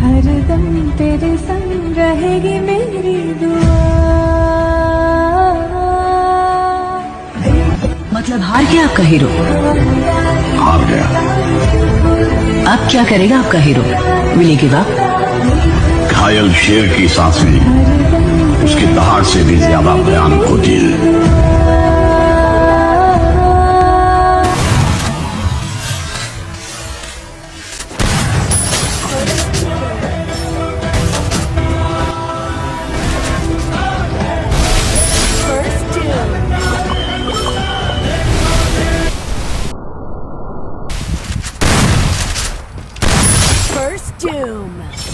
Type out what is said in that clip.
हरदम तेरे संग रहेगी मेरी दुआ। मतलब हार गया आपका हीरो? हार गया। अब क्या करेगा आपका हीरो? Will give up? घायल शेर की सांसें उसकी दहाड़ से भी ज्यादा भयानक होती है। First Doom.